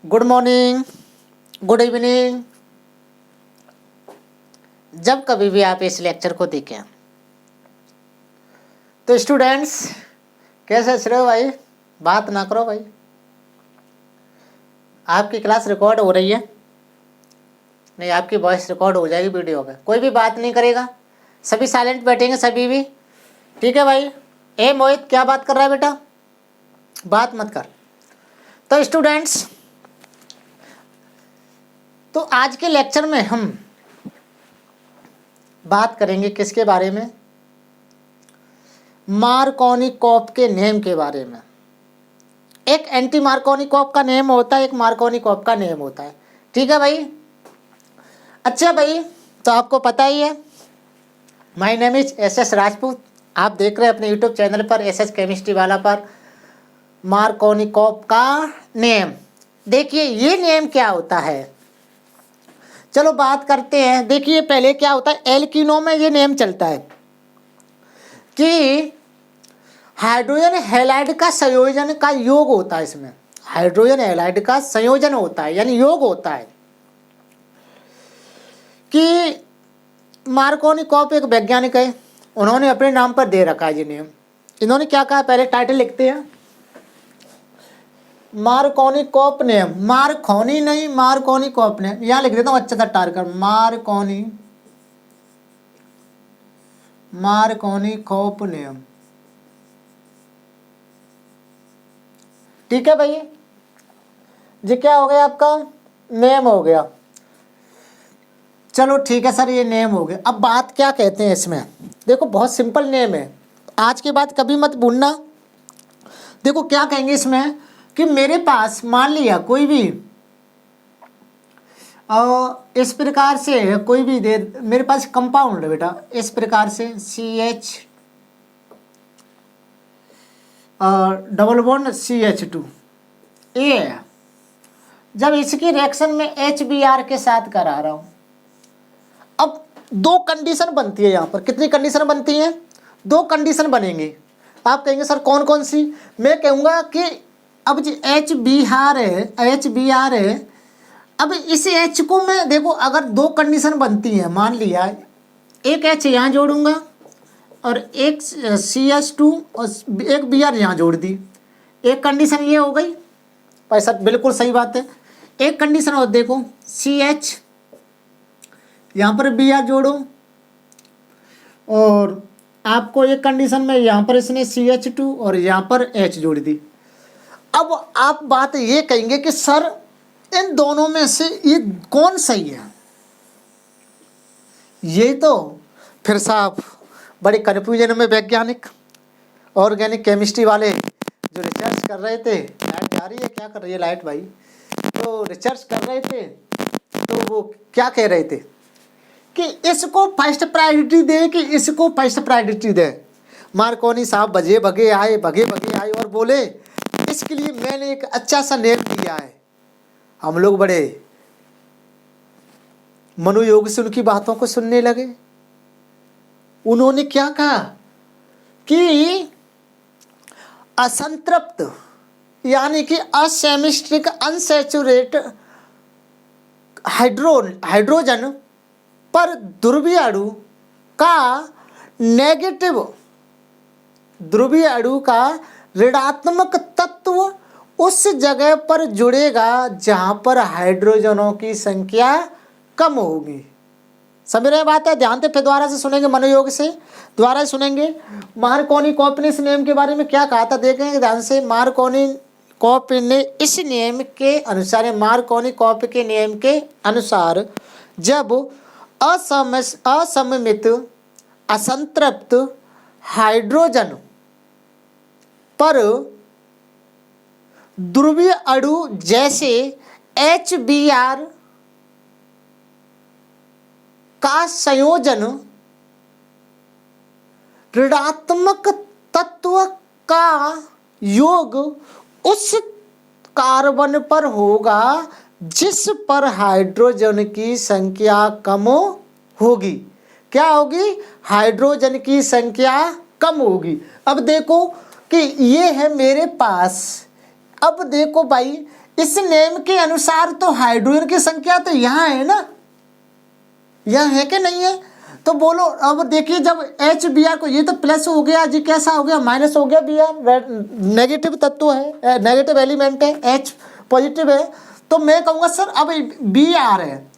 Good morning, good evening. जब कभी भी आप इस लेक्चर को देखें तो स्टूडेंट्स कैसे हंस रहे हो भाई? बात ना करो भाई। आपकी क्लास रिकॉर्ड हो रही है, नहीं आपकी वॉइस रिकॉर्ड हो जाएगी वीडियो पे। कोई भी बात नहीं करेगा, सभी साइलेंट बैठेंगे, सभी भी। ठीक है भाई। ए मोहित, क्या बात कर रहा है बेटा? बात मत कर। तो स्टूडेंट्स, तो आज के लेक्चर में हम बात करेंगे किसके बारे में? मार्कोनिकॉफ के नियम के बारे में। एक एंटी मार्कोनिकॉफ का नियम होता है, एक मार्कोनिकॉफ का नियम होता है। ठीक है भाई। अच्छा भाई, तो आपको पता ही है, my name is S Rajput. आप देख रहे हैं अपने यूट्यूब चैनल पर एस केमिस्ट्री वाला पर मार्कोनिकॉफ का नियम। देखिए ये नियम क्या होता है, चलो बात करते हैं। देखिए पहले क्या होता है, एल्कीनो में ये नियम चलता है कि हाइड्रोजन हैलाइड का संयोजन का योग होता है। इसमें हाइड्रोजन हैलाइड का संयोजन होता है, यानी योग होता है। कि मार्कोनिकॉफ एक वैज्ञानिक है, उन्होंने अपने नाम पर दे रखा है ये नियम। इन्होंने क्या कहा, पहले टाइटल लिखते हैं, मार्कोनिकॉफ नियम। मार्कोनी नहीं, मार्कोनिकॉफ नियम। यहाँ लिख देता हूँ अच्छा सा टारकर, मार्कोनिकॉफ नियम। ठीक है भैया, ये क्या हो गया आपका? नेम हो गया। चलो ठीक है सर, ये नेम हो गया। अब बात क्या कहते हैं इसमें? देखो बहुत सिंपल नेम है, आज के बाद कभी मत भूलना। देखो क्या कहेंगे इसमें कि मेरे पास मान लिया कोई भी इस प्रकार से कोई भी दे, मेरे पास कंपाउंड है बेटा, इस प्रकार से CH डबल बॉन्ड CH2 ए। जब इसकी रिएक्शन में HBr के साथ करा रहा हूं, अब दो कंडीशन बनती है। यहाँ पर कितनी कंडीशन बनती हैं? दो कंडीशन बनेंगी। आप कहेंगे सर कौन कौन सी? मैं कहूँगा कि अब जी HBr है। अब इस H को मैं देखो, अगर दो कंडीशन बनती हैं, मान लिया एक H यहाँ जोड़ूंगा और एक CH2 और एक Br यहाँ जोड़ दी, एक कंडीशन ये हो गई। भाई सर बिल्कुल सही बात है। एक कंडीशन और देखो, CH यहाँ पर Br जोड़ो, और आपको एक कंडीशन में यहाँ पर इसने CH2 और यहाँ पर H जोड़ दी। अब आप बात ये कहेंगे कि सर इन दोनों में से ये कौन सही है? ये तो फिर साहब बड़े कन्फ्यूजन में वैज्ञानिक ऑर्गेनिक केमिस्ट्री वाले जो रिसर्च कर रहे थे। लाइट जा रही है, क्या कर रही है लाइट भाई? तो रिसर्च कर रहे थे, तो वो क्या कह रहे थे कि इसको फर्स्ट प्रायोरिटी दे, कि इसको फर्स्ट प्रायोरिटी दे। मार्कोनी साहब भगे भगे आए और बोले इसके लिए मैंने एक अच्छा सा नेम दिया है। हम लोग बड़े मनोयोग से उनकी बातों को सुनने लगे। उन्होंने क्या कहा कि असंतृप्त यानी कि असेमिस्ट्रिक अनसैचुरेट हाइड्रोजन पर ध्रुवीय अणु का नेगेटिव, ध्रुवीय अणु का ऋणात्मक तत्व उस जगह पर जुड़ेगा जहां पर हाइड्रोजनों की संख्या कम होगी। समझ रहे बात है? ध्यान से फिर दोबारा से सुनेंगे, मनोयोग से दोबारा सुनेंगे। मार्कोनिकॉफ ने इस नियम के बारे में क्या कहा था, देखेंगे ध्यान से। मार्कोनिकॉफ ने इस नियम के अनुसार, मार्कोनिकॉफ के नियम के अनुसार, जब असममित असंतृप्त हाइड्रोजन पर ध्रुवीय अणु जैसे HBr का संयोजन ऋणात्मक तत्व का योग उस कार्बन पर होगा जिस पर हाइड्रोजन की संख्या कम होगी। क्या होगी? हाइड्रोजन की संख्या कम होगी। अब देखो कि ये है मेरे पास, अब देखो भाई इस नियम के अनुसार तो हाइड्रोजन की संख्या तो यहाँ है ना, यहाँ है कि नहीं है? तो बोलो अब देखिए, जब एच बी आर को, ये तो प्लस हो गया जी, कैसा हो गया, माइनस हो गया, बी आर नेगेटिव तत्व है, नेगेटिव एलिमेंट है, एच पॉजिटिव है। तो मैं कहूँगा सर अब बी आर है,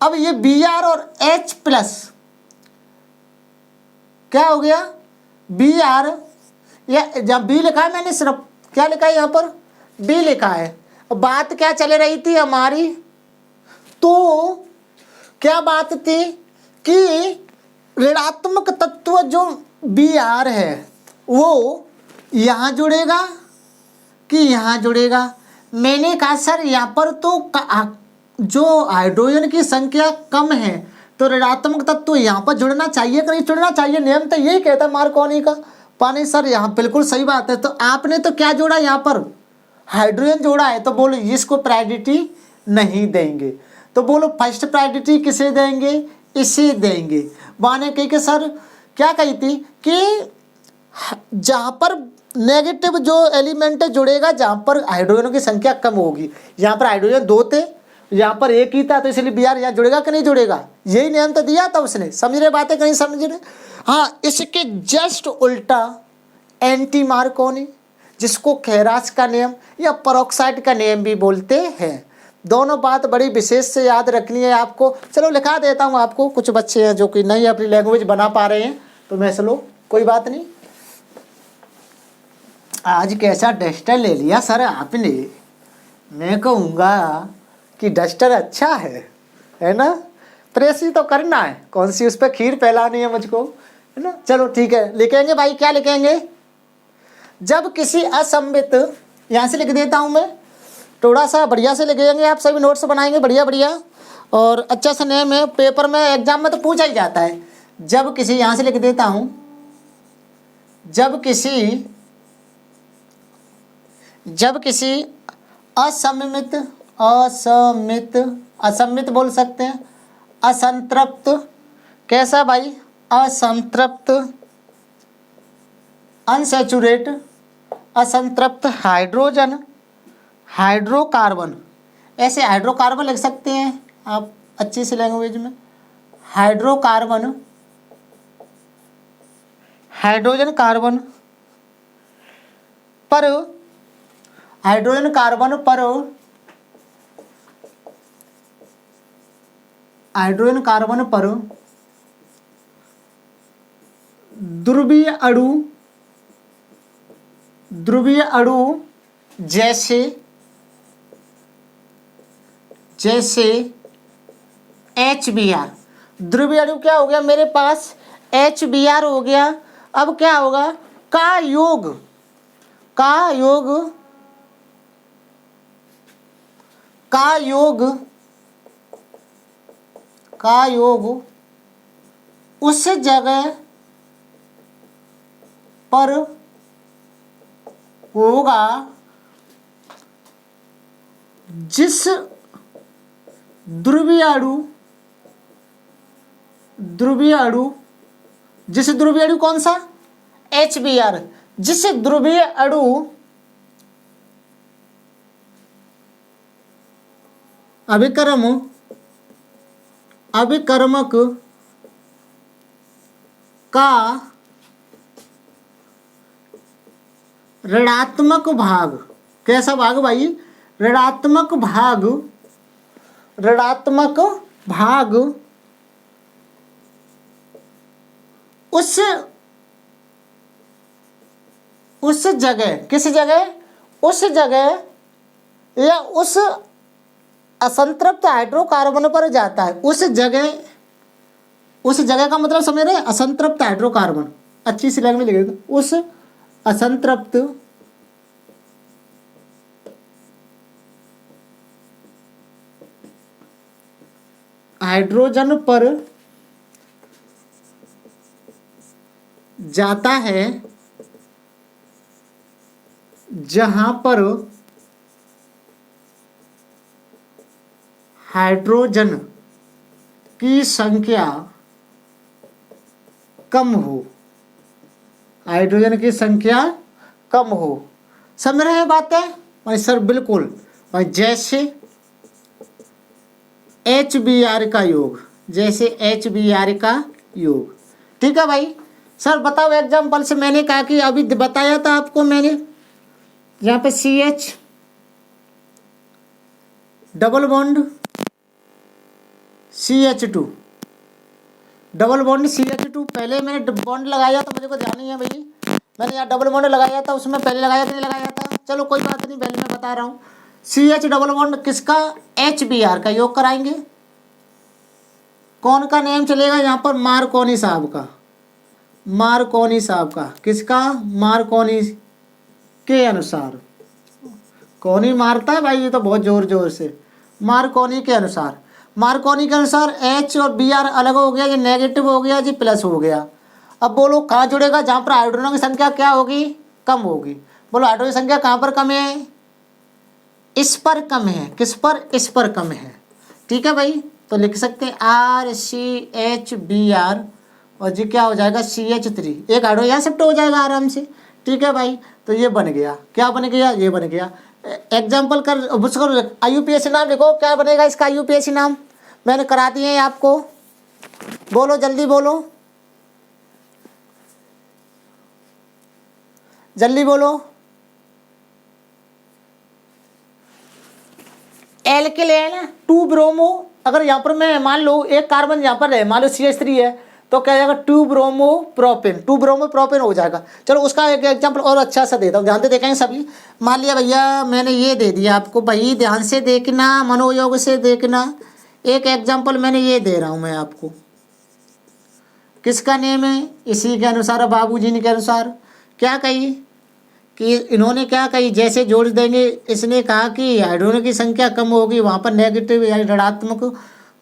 अब ये बी आर और एच प्लस क्या हो गया, बी आर, या जब बी लिखा है मैंने, सिर्फ क्या लिखा है यहाँ पर, बी लिखा है। बात क्या चल रही थी हमारी, तो क्या बात थी कि ऋणात्मक तत्व जो बी आर है वो यहाँ जुड़ेगा कि यहाँ जुड़ेगा। मैंने कहा सर यहाँ पर तो जो हाइड्रोजन की संख्या कम है तो ऋणात्मक तत्व यहाँ पर जुड़ना चाहिए कि नहीं जुड़ना चाहिए, नियम तो यही कहता है मार्कोनी का। पानी सर यहाँ बिल्कुल सही बात है। तो आपने तो क्या जोड़ा यहाँ पर, हाइड्रोजन जोड़ा है, तो बोलो इसको प्रायोरिटी नहीं देंगे। तो बोलो फर्स्ट प्रायोरिटी किसे देंगे, इसे देंगे। बाने कही कि सर क्या कही थी कि जहाँ पर नेगेटिव जो एलिमेंट जुड़ेगा, जहाँ पर हाइड्रोजन की संख्या कम होगी, यहाँ पर हाइड्रोजन 2 थे, यहाँ पर 1 ही था, तो इसलिए बी आर यहाँ जुड़ेगा कि नहीं जुड़ेगा, यही नियम तो दिया था उसने। समझ रहे बातें कि नहीं समझ रहे? हाँ, इसके जस्ट उल्टा एंटी मार्कोनी, जिसको खेरास का नियम या पेरोक्साइड का नियम भी बोलते हैं। दोनों बात बड़ी विशेष से याद रखनी है आपको। चलो लिखा देता हूँ आपको, कुछ बच्चे हैं जो कि नहीं अपनी लैंग्वेज बना पा रहे हैं, तो मैं चलो कोई बात नहीं। आज कैसा डस्टर ले लिया सर आपने, मैं कहूँगा कि डस्टर अच्छा है ना, प्रेस ही तो करना है, कौन सी उस पर खीर फैलानी है मुझको, है ना। चलो ठीक है, लिखेंगे भाई, क्या लिखेंगे, जब किसी असंवित, यहाँ से लिख देता हूँ मैं, थोड़ा सा बढ़िया से लिखेंगे, आप सभी नोट्स बनाएंगे बढ़िया बढ़िया, और अच्छा सा नेम है, पेपर में एग्जाम में तो पूछा ही जाता है। जब किसी, यहाँ से लिख देता हूँ, जब किसी असमित बोल सकते हैं, असंतृप्त, कैसा भाई, असंतृप्त, अनसैचुरेट, असंतृप्त हाइड्रोजन, हाइड्रोकार्बन, ऐसे हाइड्रोकार्बन लिख सकते हैं आप अच्छी सी लैंग्वेज में, हाइड्रोकार्बन, हाइड्रोजन कार्बन पर, हाइड्रोजन कार्बन पर, हाइड्रोजन कार्बन पर ध्रुवीय अणु जैसे HBr, ध्रुवीय अणु क्या हो गया मेरे पास, HBr हो गया। अब क्या होगा, का योग उस जगह पर होगा जिस ध्रुवीय अणु कौन सा, HBr, जिस ध्रुवीय अणु अभिकर्मक का ऋणात्मक भाग, कैसा भाग भाई, ऋणात्मक भाग उस जगह, किस जगह, उस जगह या उस असंतृप्त हाइड्रोकार्बन पर जाता है, उस जगह का मतलब समझ रहे हैं, असंतृप्त हाइड्रोकार्बन, अच्छी सी लैंग्वेज लिखे तो, उस असंतृप्त हाइड्रोजन पर जाता है जहां पर हाइड्रोजन की संख्या कम हो, हाइड्रोजन की संख्या कम हो। समझ रहे हैं बातें भाई सर, बिल्कुल। और जैसे HBr का योग, जैसे HBr का योग। ठीक है भाई। सर बताओ एग्जाम्पल से, मैंने कहा कि अभी बताया था आपको मैंने, यहाँ पे CH double bond CH2, double bond CH2। पहले मैंने बॉन्ड लगाया तो मुझे को ध्यान नहीं है भाई, मैंने यहाँ डबल बॉन्ड लगाया था, उसमें पहले लगाया कि नहीं लगाया था, चलो कोई बात नहीं, पहले मैं बता रहा हूँ। CH डबल बॉन्ड किसका, HBr का योग कराएंगे। कौन का नेम चलेगा यहाँ पर, मार्कोनी साहब का, मार्कोनी साहब का। किसका, मार्कोनी के अनुसार। कौन ही मारता है भाई, ये तो बहुत जोर जोर से। मार्कोनी के अनुसार, मार्कोनी के अनुसार H और Br अलग हो गया, ये नेगेटिव हो गया, ये प्लस हो गया। अब बोलो कहाँ जुड़ेगा, जहाँ पर हाइड्रोजन की संख्या क्या होगी, कम होगी। बोलो हाइड्रोजन की संख्या कहाँ पर कम है, इस पर कम है। किस पर, इस पर कम है। ठीक है भाई, तो लिख सकते हैं RCHBr और जी क्या हो जाएगा CH3, एक हाइड्रोजन यहाँ शिफ्ट हो जाएगा आराम से। ठीक है भाई, तो ये बन गया, क्या बन गया, ये बन गया। एग्जाम्पल कर उसको IUPAC नाम लिखो, क्या बनेगा इसका IUPAC नाम, मैंने करा दिए हैं आपको। बोलो जल्दी बोलो, जल्दी बोलो। एल्केन 2 ब्रोमो, अगर यहाँ पर मैं मान लो एक कार्बन यहाँ पर है, मान लो CH3 है, तो क्या जाएगा 2 ब्रोमो प्रोपेन, 2 ब्रोमो प्रोपेन हो जाएगा। चलो उसका एक एग्जाम्पल और अच्छा सा देता हूँ, ध्यान से देखेंगे सभी। मान लिया भैया मैंने ये दे दिया आपको, भाई ध्यान से देखना, मनोयोग से देखना। एक एग्जाम्पल मैंने ये दे रहा हूँ मैं आपको, किसका नेम है, इसी के अनुसार, बाबूजी ने के अनुसार क्या कही कि इन्होंने क्या कही, जैसे जोड़ देंगे। इसने कहा कि हाइड्रोजन की संख्या कम होगी, वहाँ पर नेगेटिव या ऋणात्मक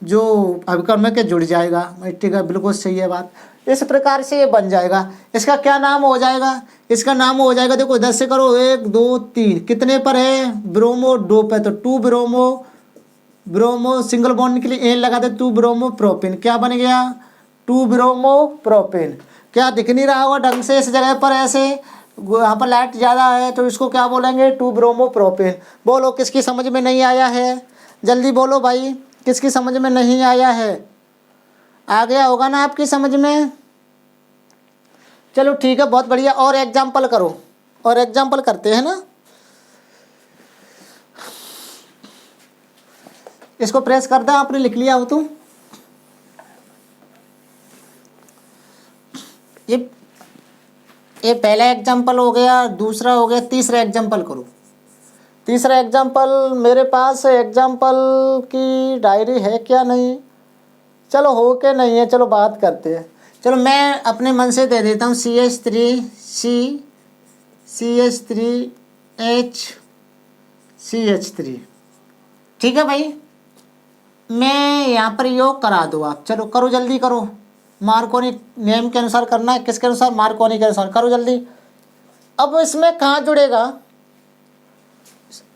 जो अभिकर्मक के जुड़ जाएगा। ठीक है, बिल्कुल सही है बात। इस प्रकार से ये बन जाएगा। इसका क्या नाम हो जाएगा, इसका नाम हो जाएगा, देखो 10 से करो, 1 2 3, कितने पर है, ब्रोमो 2 पे, तो 2 ब्रोमो, ब्रोमो सिंगल बॉन्ड के लिए N लगा दे, 2 ब्रोमो प्रोपेन, क्या बन गया, 2 ब्रोमो प्रोपेन। क्या दिख नहीं रहा होगा ढंग से, इस जगह पर ऐसे यहाँ पर लाइट ज़्यादा है तो इसको क्या बोलेंगे, 2 ब्रोमो प्रोपेन। बोलो किसकी समझ में नहीं आया है, जल्दी बोलो भाई, किसकी समझ में नहीं आया है, आ गया होगा ना आपकी समझ में। चलो ठीक है, बहुत बढ़िया। और एग्जाम्पल करो, और एग्जाम्पल करते हैं ना। इसको प्रेस कर दें, आपने लिख लिया हो तो। ये पहला एग्जाम्पल हो गया, दूसरा हो गया, तीसरा एग्जाम्पल करो। तीसरा एग्जाम्पल मेरे पास एग्जाम्पल की डायरी है क्या, नहीं, चलो हो के नहीं है, चलो बात करते हैं। चलो मैं अपने मन से दे देता हूँ CH3 CH3H CH3। ठीक है भाई, मैं यहाँ पर योग करा दो आप, चलो करो जल्दी करो। मार्कोनी नेम के अनुसार करना है, किसके अनुसार, मार्कोनी के अनुसार, करो जल्दी। अब इसमें कहाँ जुड़ेगा,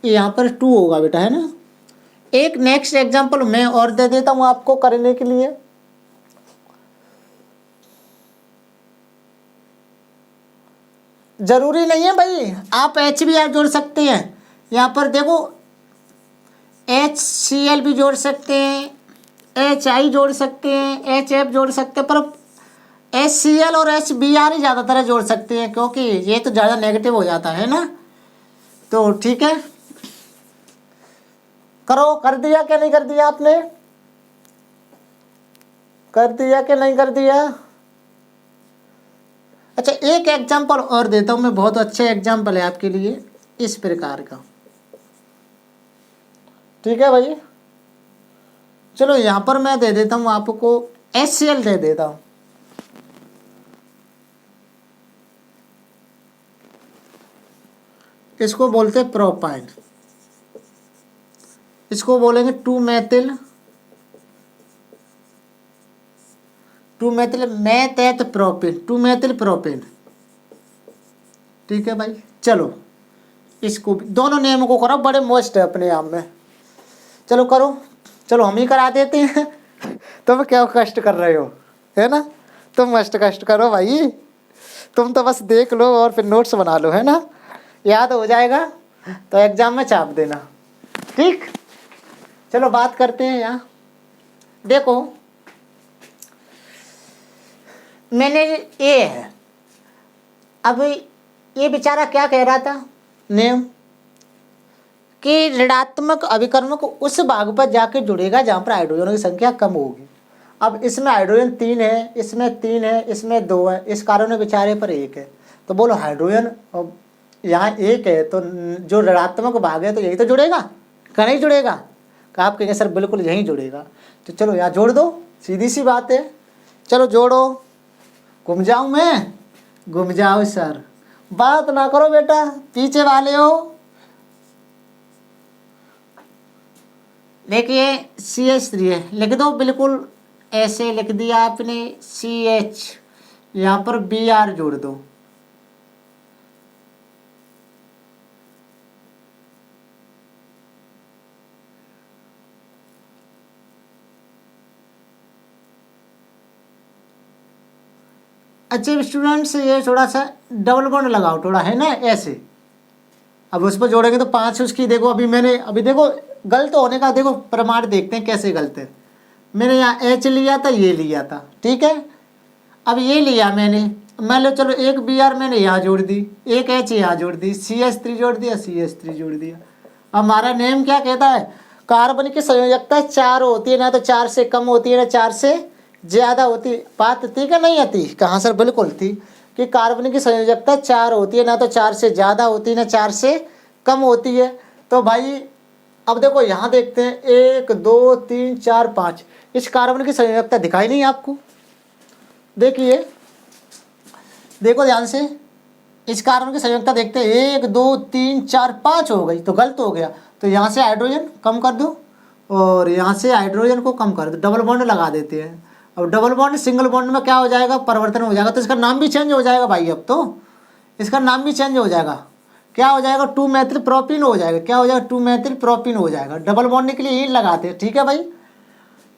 यहाँ पर 2 होगा बेटा, है ना। एक नेक्स्ट एग्जाम्पल मैं और दे देता हूँ आपको करने के लिए। जरूरी नहीं है भाई, आप HBr जोड़ सकते हैं। यहाँ पर देखो HCl भी जोड़ सकते हैं, HI जोड़ सकते हैं, HF जोड़ सकते हैं, पर HCl और HBr ही ज़्यादातर जोड़ सकते हैं, क्योंकि ये तो ज़्यादा नेगेटिव हो जाता है ना। तो ठीक है, करो। कर दिया क्या नहीं कर दिया आपने, कर दिया कि नहीं कर दिया। अच्छा एक एग्जाम्पल और देता हूँ मैं, बहुत अच्छा एग्जाम्पल है आपके लिए इस प्रकार का। ठीक है भाई, चलो यहाँ पर मैं दे देता हूँ आपको HCl दे देता हूँ। इसको बोलते हैं प्रोपाइन, इसको बोलेंगे 2 मेथिल मैथेट प्रोपेन, 2 मेथिल प्रोपेन। ठीक है भाई, चलो इसको दोनों नेम को करो, बड़े मस्त है अपने आप में। चलो करो, चलो हम ही करा देते हैं। तुम क्या कष्ट कर रहे हो, है ना, तुम मस्त कष्ट करो भाई, तुम तो बस देख लो और फिर नोट्स बना लो, है ना, याद हो जाएगा तो एग्जाम में छाप देना। ठीक, चलो बात करते हैं यहाँ। देखो मैंने ये है, अब ये बेचारा क्या कह रहा था नियम कि ऋणात्मक अभिकर्मक उस भाग पर जाके जुड़ेगा जहाँ पर हाइड्रोजनों की संख्या कम होगी। अब इसमें हाइड्रोजन 3 है, इसमें 3 है, इसमें 2 है, इस कारण बेचारे पर 1 है। तो बोलो हाइड्रोजन यहाँ 1 है तो जो ऋणात्मक भाग है तो यही तो जुड़ेगा, क्या नहीं जुड़ेगा? तो आप कहेंगे सर बिल्कुल यहीं जुड़ेगा। तो चलो यहाँ जोड़ दो, सीधी सी बात है, चलो जोड़ो। घूम जाऊँ मैं? घूम जाओ सर, बात ना करो बेटा, पीछे वाले हो। देखिए CH3 है, लिख दो बिल्कुल ऐसे लिख दिया आपने CH, यहाँ पर Br जोड़ दो। अच्छे स्टूडेंट्स ये थोड़ा सा डबल बॉन्ड लगाओ थोड़ा, है ना ऐसे। अब उस पर जोड़ेंगे तो 5 उसकी, देखो अभी देखो गलत होने का देखो प्रमाण देखते हैं कैसे गलत है। मैंने यहाँ H लिया था, ये लिया था, ठीक है। अब ये लिया मैंने, मान लो चलो एक Br मैंने यहाँ जोड़ दी, एक H यहाँ जोड़ दी, CH3 जोड़ दिया, CH3 जोड़ दिया। अब हमारा नेम क्या कहता है? कार्बन की संयोजकता 4 होती है, ना तो 4 से कम होती है ना 4 से ज़्यादा होती। बात थी क्या नहीं आती? कहाँ सर बिल्कुल थी कि कार्बन की संयोजकता 4 होती है, ना तो 4 से ज़्यादा होती है ना 4 से कम होती है। तो भाई अब देखो यहाँ देखते हैं 1 2 3 4 5, इस कार्बन की संयोजकता दिखाई नहीं आपको? देखिए देखो ध्यान से, इस कार्बन की संयोजकता देखते हैं 1 2 3 4 5 हो गई, तो गलत हो गया। तो यहाँ से हाइड्रोजन कम कर दो और यहाँ से हाइड्रोजन को कम कर दो, डबल बॉन्ड लगा देते हैं। अब डबल बॉन्ड सिंगल बॉन्ड में क्या हो जाएगा? परिवर्तन हो जाएगा, तो इसका नाम भी चेंज हो जाएगा भाई। अब तो इसका नाम भी चेंज हो जाएगा, क्या हो जाएगा? 2 मेथिल प्रोपीन हो जाएगा। क्या हो जाएगा? 2 मेथिल प्रोपीन हो जाएगा। डबल बॉन्ड के लिए यही लगाते हैं, ठीक है भाई?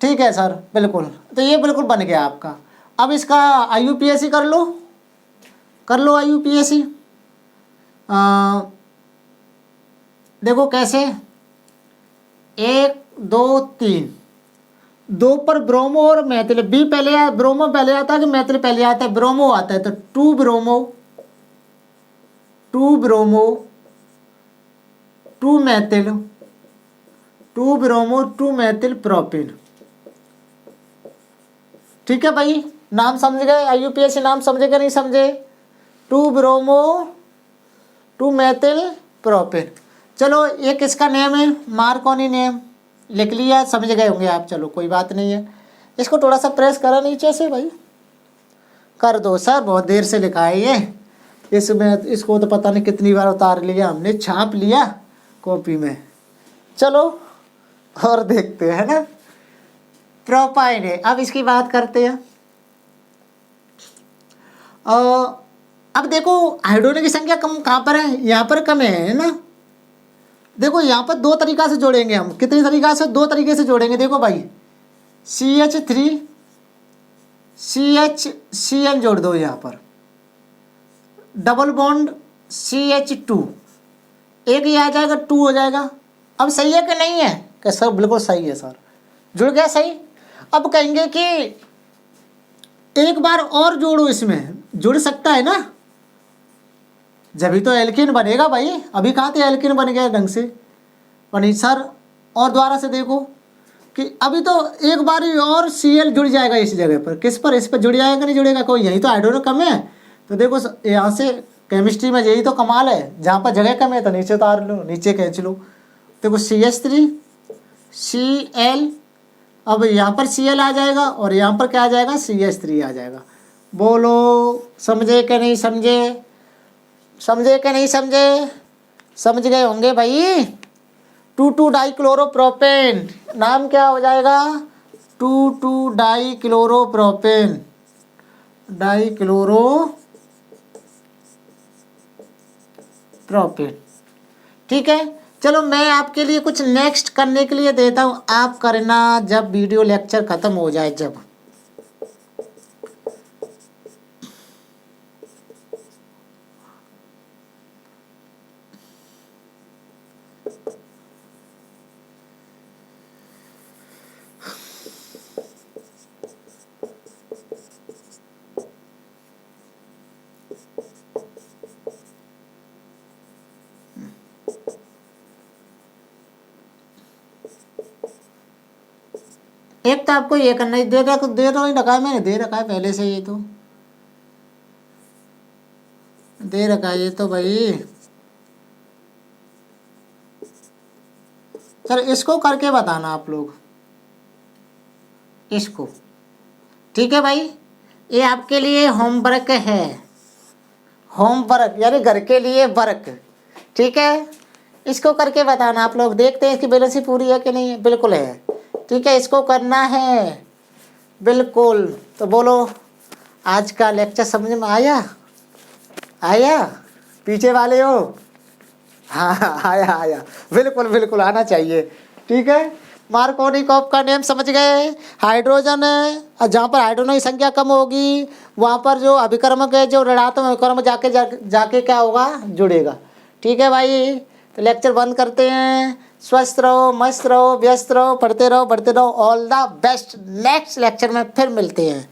ठीक है सर बिल्कुल, तो ये बिल्कुल बन गया आपका। अब इसका IUPAC कर लो, कर लो IUPAC। देखो कैसे, 1 2 3, 2 पर ब्रोमो और मैथिल, बी पहले आया, ब्रोमो पहले आता है कि मैथिल पहले आता है? ब्रोमो आता है, तो 2 bromo 2 bromo 2 Maithil 2 bromo 2 Maithil propyne. ठीक है भाई, नाम समझ गए? IUPAC नाम समझे क्या नहीं समझे? 2 ब्रोमो 2 मैथिल प्रोपिन। चलो ये किसका नेम है? मार्कोनी नेम लिख लिया, समझ गए होंगे आप। चलो कोई बात नहीं है, इसको थोड़ा सा प्रेस करा नीचे से भाई, कर दो सर, बहुत देर से लिखा है ये। इसमें इसको तो पता नहीं कितनी बार उतार लिया हमने, छाप लिया कॉपी में। चलो और देखते हैं ना, प्रोपाइन है। अब इसकी बात करते हैं। अब देखो हाइड्रोजन की संख्या कम कहाँ पर है? यहाँ पर कम है ना। देखो यहाँ पर 2 तरीका से जोड़ेंगे हम। कितनी तरीका से? 2 तरीके से जोड़ेंगे। देखो भाई CH3 CHCl जोड़ दो, यहाँ पर डबल बॉन्ड CH2, एक ही आ जाएगा, 2 हो जाएगा। अब सही है कि नहीं है? क्या सर बिल्कुल सही है सर, जुड़ गया सही। अब कहेंगे कि एक बार और जोड़ो, इसमें जुड़ सकता है ना, जब भी तो एल्कीन बनेगा भाई। अभी कहाँ थे एल्कीन बन गया ढंग से? बनी सर। और दोबारा से देखो कि अभी तो एक बार ही और Cl जुड़ जाएगा इस जगह पर। किस पर? इस पर जुड़ जाएगा, नहीं जुड़ेगा कोई? यही तो हाइड्रोजन कम है। तो देखो यहाँ से केमिस्ट्री में यही तो कमाल है, जहाँ पर जगह कम है तो नीचे उतार लो, नीचे खींच लो। देखो CH3 Cl, अब यहाँ पर Cl आ जाएगा और यहाँ पर क्या आ जाएगा? CH3 आ जाएगा। बोलो समझे कि नहीं समझे? समझे कि नहीं समझे? समझ गए होंगे भाई। 2,2 डाइक्लोरोप्रोपेन, नाम क्या हो जाएगा? 2,2 डाइक्लोरोप्रोपेन, डाइक्लोरोप्रोपेन। ठीक है, चलो मैं आपके लिए कुछ नेक्स्ट करने के लिए देता हूँ, आप करना जब वीडियो लेक्चर ख़त्म हो जाए। जब एक तो आपको ये करना ही दे रहा ही रखा है, मैंने दे रखा है पहले से, ये तो दे रखा है ये तो भाई। सर इसको करके बताना आप लोग, इसको, ठीक है भाई। ये आपके लिए होमवर्क है, होमवर्क यानी घर के लिए वर्क, ठीक है। इसको करके बताना आप लोग, देखते हैं इसकी बैलेंस पूरी है कि नहीं है। बिल्कुल है, ठीक है, इसको करना है बिल्कुल। तो बोलो आज का लेक्चर समझ में आया? आया? पीछे वाले हो? हाँ आया आया, बिल्कुल बिल्कुल आना चाहिए, ठीक है। मार्कोनिकॉफ का नियम समझ गए। हाइड्रोजन है, जहाँ पर हाइड्रोजन की संख्या कम होगी वहाँ पर जो अभिकर्मक है, जो ऋणात्मक अभिकर्मक जाके क्या होगा, जुड़ेगा, ठीक है भाई। तो लेक्चर बंद करते हैं। स्वस्थ रहो, मस्त रहो, व्यस्त रहो, पढ़ते रहो, बढ़ते रहो। All the best. Next lecture में फिर मिलते हैं।